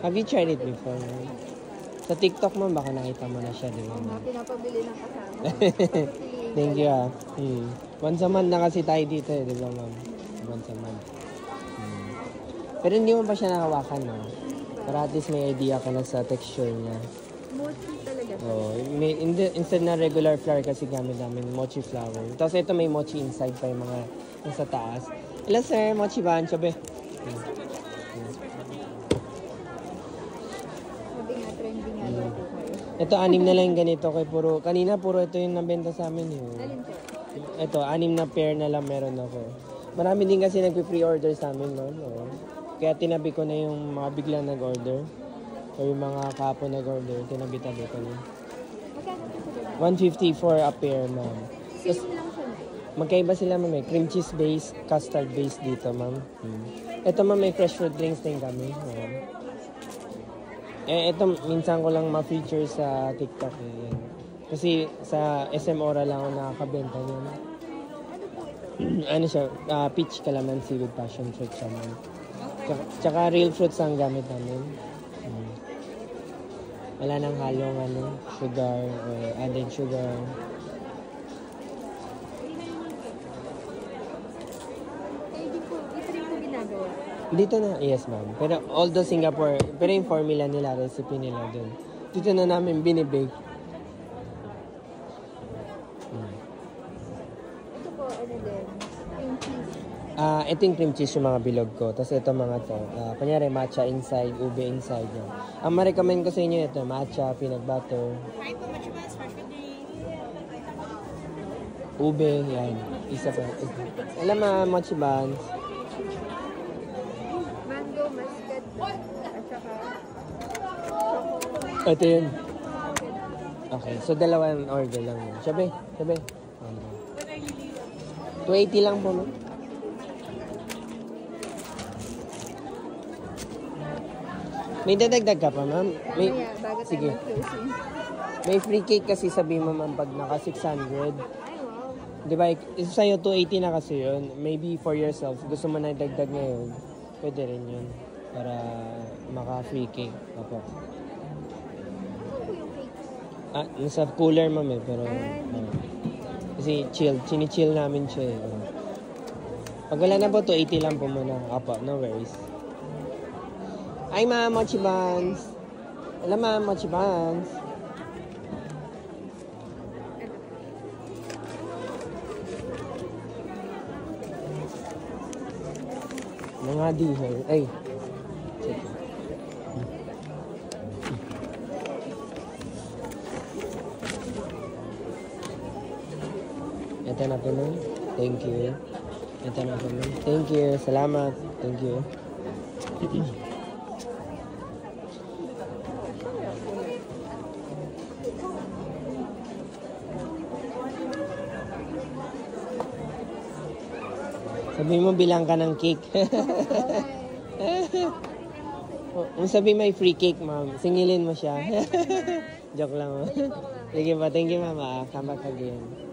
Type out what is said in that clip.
Have you tried it before? Sa TikTok mo, baka nakita mo na siya, di ba? Pinapabili ng kasama. Thank you, ah. Once a month na kasi tayo dito, eh, di ba, ma'am? Once a month. Pero hindi mo pa siya nakawakan, no? Para at least may idea ka na sa texture niya. Mochi talaga. Oh, instead na regular flour kasi gamit namin mochi flour. Tapos ito may mochi inside pa yung mga nasa taas. Hello, sir. Mochi ba? Sabi. Ito, 6 na lang yung ganito. Kanina, puro ito yung nabenta sa amin. Ito, 6 na pair na lang meron ako. Marami din kasi nagpe-pre-order sa amin, no? Kaya tinabi ko na yung mga biglang nag-order. O yung mga kapo nag-order, tinabi-tabi ko na. 150 for a pair, ma'am. Magkaiba sila, ma'am. Cream cheese base, custard base dito, ma'am. Ito, ma'am, may fresh fruit drinks din kami. Ito, minsan ko lang ma-feature sa TikTok. Kasi sa SM Ora lang ako nakakabenta niyan. Ano siya? Peach calamansi with passion fruit siya, ma'am. Tsaka real fruits ang gamit namin. Wala nang halong sugar or added sugar. Dito na, yes ma'am. Pero although Singapore, pero yung formula nila, recipe nila dun. Dito na namin binibake. Ito po, ano din? Cream cheese. Ito yung cream cheese yung mga bilog ko. Tapos ito mga to. Kunyari, matcha inside, ube inside. Yan. Ang ma-recommend ko sa inyo ito, matcha, peanut butter. Ube, yan. Isa pa. Alam mo, mochi buns. Mango, muscat, at saka Ito yun. Okay, so dalawang order lang yun. Sabi. 280 lang po, no? May dadagdag ka pa, ma'am? Sige. May free cake kasi sabi mo, ma'am, pag naka 600. Di ba? Isa sa'yo, 280 na kasi yun. Maybe for yourself, gusto mo na idagdag ngayon. Pwede rin yun. Para maka free cake. Opo. Nasa cooler, ma'am, eh. Pero, kasi chini-chill namin siya, eh. Pag wala na po, 280 lang po muna. Opo, no worries. Ay, ma'am, mochi buns. Alam, ma'am, mochi buns. Mga diher. Ay. Ito na po nun. Thank you. Ito na po nun. Thank you. Salamat. Thank you. Sabi mo bilang ka ng cake. Kung sabi may free cake, ma'am, singilin mo siya. Joke lang. Sige pa, thank you, mama. Come back again.